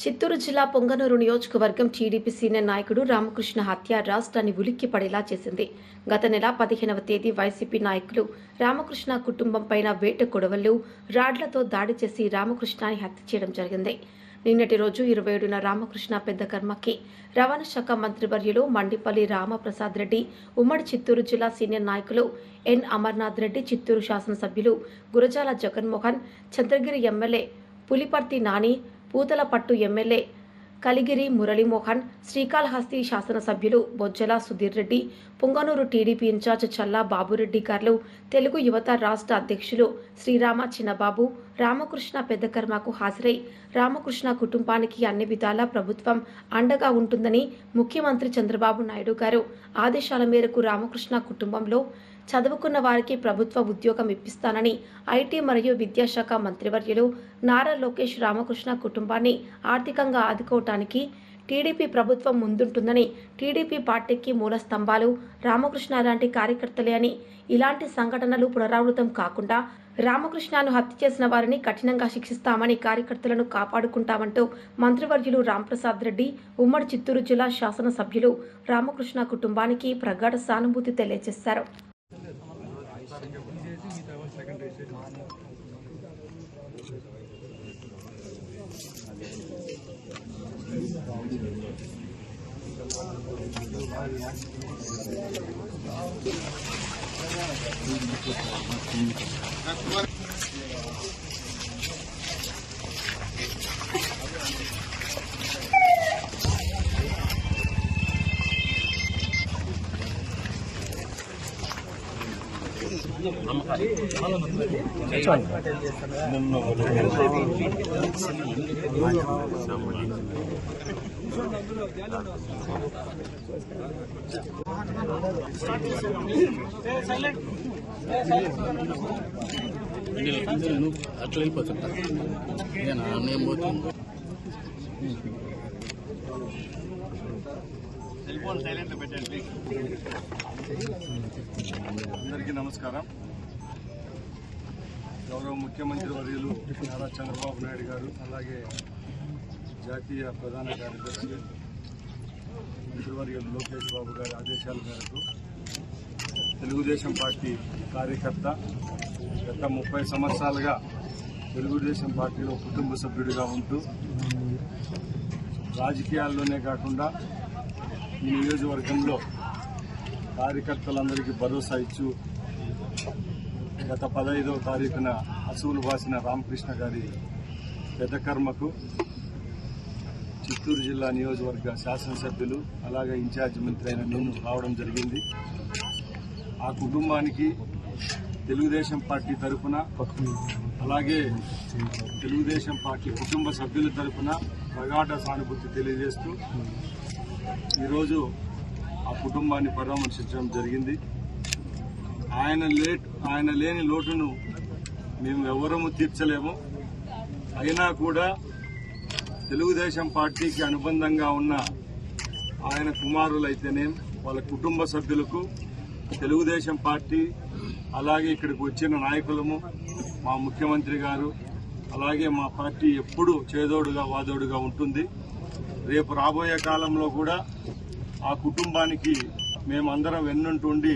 చిత్తూరు జిల్లా పొంగనూరు నియోజకవర్గం TDP senior నాయకుడు రామకృష్ణ హత్య రాష్ట్రాన్ని ఉలిక్కిపడేలా చేసింది. గత నెల 15వ తేదీ వైసీపీ నాయకులు రామకృష్ణ కుటుంబం పైన వేట కొడవళ్లు, రాడ్లతో దాడి చేసి రామకృష్ణని హత్య చేయడం జరిగింది. నిన్నటి రోజు 27న రామకృష్ణ పెద్ద కర్మకి రవాణా శాఖ మంత్రివర్యులు మండిపల్లి రామప్రసాద్ రెడ్డి, ఉమ్మడి చిత్తూరు జిల్లా సీనియర్ నాయకులు ఎన్ అమర్నాథ్ రెడ్డి, చిత్తూరు శాసనసభ్యులు గురజాల జగన్మోహన్, చంద్రగిరి ఎమ్మెల్యే పులిపర్తి నాని, పూతలపట్టు ఎమ్మెల్యే కలిగిరి మురళీమోహన్, శ్రీకాళహస్తి శాసనసభ్యులు బొజ్జల సుధీర్ రెడ్డి, పొంగనూరు టీడీపీ ఇన్ఛార్జ్ చల్లా బాబురెడ్డి గారు, తెలుగు యువత రాష్ట్ర అధ్యక్షులు శ్రీరామ చిన్నబాబు రామకృష్ణ పెద్ద కర్మకు హాజరై రామకృష్ణ కుటుంబానికి అన్ని విధాలా ప్రభుత్వం అండగా ఉంటుందని ముఖ్యమంత్రి చంద్రబాబు నాయుడు గారు ఆదేశాల మేరకు రామకృష్ణ కుటుంబంలో చదువుకున్న వారికి ప్రభుత్వ ఉద్యోగం ఇప్పిస్తానని ఐటీ మరియు విద్యాశాఖ మంత్రివర్యులు నారా లోకేష్ రామకృష్ణ కుటుంబాన్ని ఆర్థికంగా ఆదుకోవటానికి టీడీపీ ప్రభుత్వం ముందుంటుందని, టీడీపీ పార్టీకి మూల స్తంభాలు రామకృష్ణ లాంటి కార్యకర్తలే అని, ఇలాంటి సంఘటనలు పునరావృతం కాకుండా రామకృష్ణను హత్య చేసిన వారిని కఠినంగా శిక్షిస్తామని, కార్యకర్తలను కాపాడుకుంటామంటూ మంత్రివర్యులు రాంప్రసాద్ రెడ్డి, ఉమ్మడి చిత్తూరు జిల్లా శాసనసభ్యులు రామకృష్ణ కుటుంబానికి ప్రగాఢ సానుభూతి తెలియజేశారు. అందరికీ నమస్కారం. గౌరవ ముఖ్యమంత్రి వర్యులు నారా చంద్రబాబు నాయుడు గారు, అలాగే జాతీయ ప్రధాన కార్యదర్శి మంత్రివర్యులు లోకేష్ బాబు గారి ఆదేశాల మేరకు తెలుగుదేశం పార్టీ కార్యకర్త, గత 30 సంవత్సరాలుగా తెలుగుదేశం పార్టీలో కుటుంబ సభ్యుడిగా ఉంటూ రాజకీయాల్లోనే కాకుండా ఈ నియోజకవర్గంలో కార్యకర్తలందరికీ భరోసా ఇచ్చు గత 15వ తారీఖున అసువులు బాసిన రామకృష్ణ గారి పెద్ద కర్మకు చిత్తూరు జిల్లా నియోజకవర్గ శాసనసభ్యులు అలాగే ఇన్ఛార్జి మంత్రి అయిన నేను రావడం జరిగింది. ఆ కుటుంబానికి తెలుగుదేశం పార్టీ తరఫున అలాగే తెలుగుదేశం పార్టీ కుటుంబ సభ్యుల తరఫున ప్రగాఢ సానుభూతి తెలియజేస్తూ ఈరోజు ఆ కుటుంబాన్ని పరామర్శించడం జరిగింది. ఆయన లేని లోటును మేము ఎవరము తీర్చలేము. అయినా కూడా తెలుగుదేశం పార్టీకి అనుబంధంగా ఉన్న ఆయన కుమారులైతేనే వాళ్ళ కుటుంబ సభ్యులకు తెలుగుదేశం పార్టీ అలాగే ఇక్కడికి వచ్చిన నాయకులము, మా ముఖ్యమంత్రి గారు అలాగే మా పార్టీ ఎప్పుడూ చేదోడుగా వాదోడుగా ఉంటుంది. రేపు రాబోయే కాలంలో కూడా ఆ కుటుంబానికి మేమందరం వెన్నుంటుండి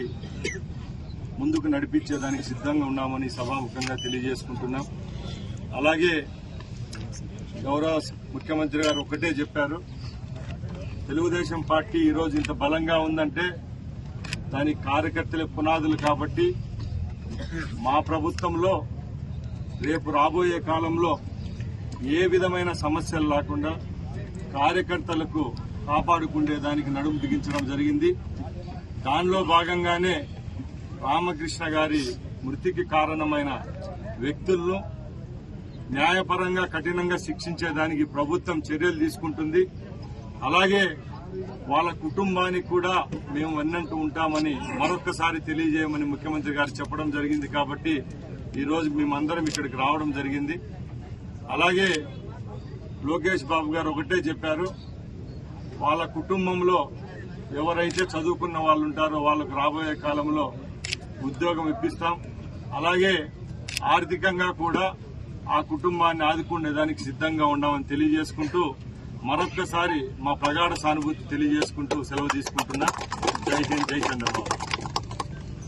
ముందుకు నడిపించేదానికి సిద్ధంగా ఉన్నామని సభాముఖంగా తెలియజేసుకుంటున్నాం. అలాగే గౌరవ ముఖ్యమంత్రి గారు ఒకటే చెప్పారు, తెలుగుదేశం పార్టీ ఈరోజు ఇంత బలంగా ఉందంటే దానికి కార్యకర్తలే పునాదులు. కాబట్టి మా ప్రభుత్వంలో రేపు రాబోయే కాలంలో ఏ విధమైన సమస్యలు లేకుండా కార్యకర్తలకు కాపాడుకునేదానికి నడుము బిగించడం జరిగింది. దానిలో భాగంగానే రామకృష్ణ గారి మృతికి కారణమైన వ్యక్తులను న్యాయపరంగా కఠినంగా శిక్షించేదానికి ప్రభుత్వం చర్యలు తీసుకుంటుంది. అలాగే వాళ్ళ కుటుంబానికి కూడా మేము వెన్నంటూ ఉంటామని మరొక్కసారి తెలియజేయమని ముఖ్యమంత్రి గారు చెప్పడం జరిగింది. కాబట్టి ఈరోజు మేమందరం ఇక్కడికి రావడం జరిగింది. అలాగే లోకేష్ బాబు గారు ఒకటే చెప్పారు, వాళ్ళ కుటుంబంలో ఎవరైతే చదువుకున్న వాళ్ళు ఉంటారో వాళ్ళకు రాబోయే కాలంలో ఉద్యోగం ఇప్పిస్తాం, అలాగే ఆర్థికంగా కూడా ఆ కుటుంబాన్ని ఆదుకునేదానికి సిద్ధంగా ఉన్నామని తెలియజేసుకుంటూ మరొక్కసారి మా ప్రగాఢ సానుభూతి తెలియజేసుకుంటూ సెలవు తీసుకుంటున్నా. జై హింద్, జై చంద్రబాబు.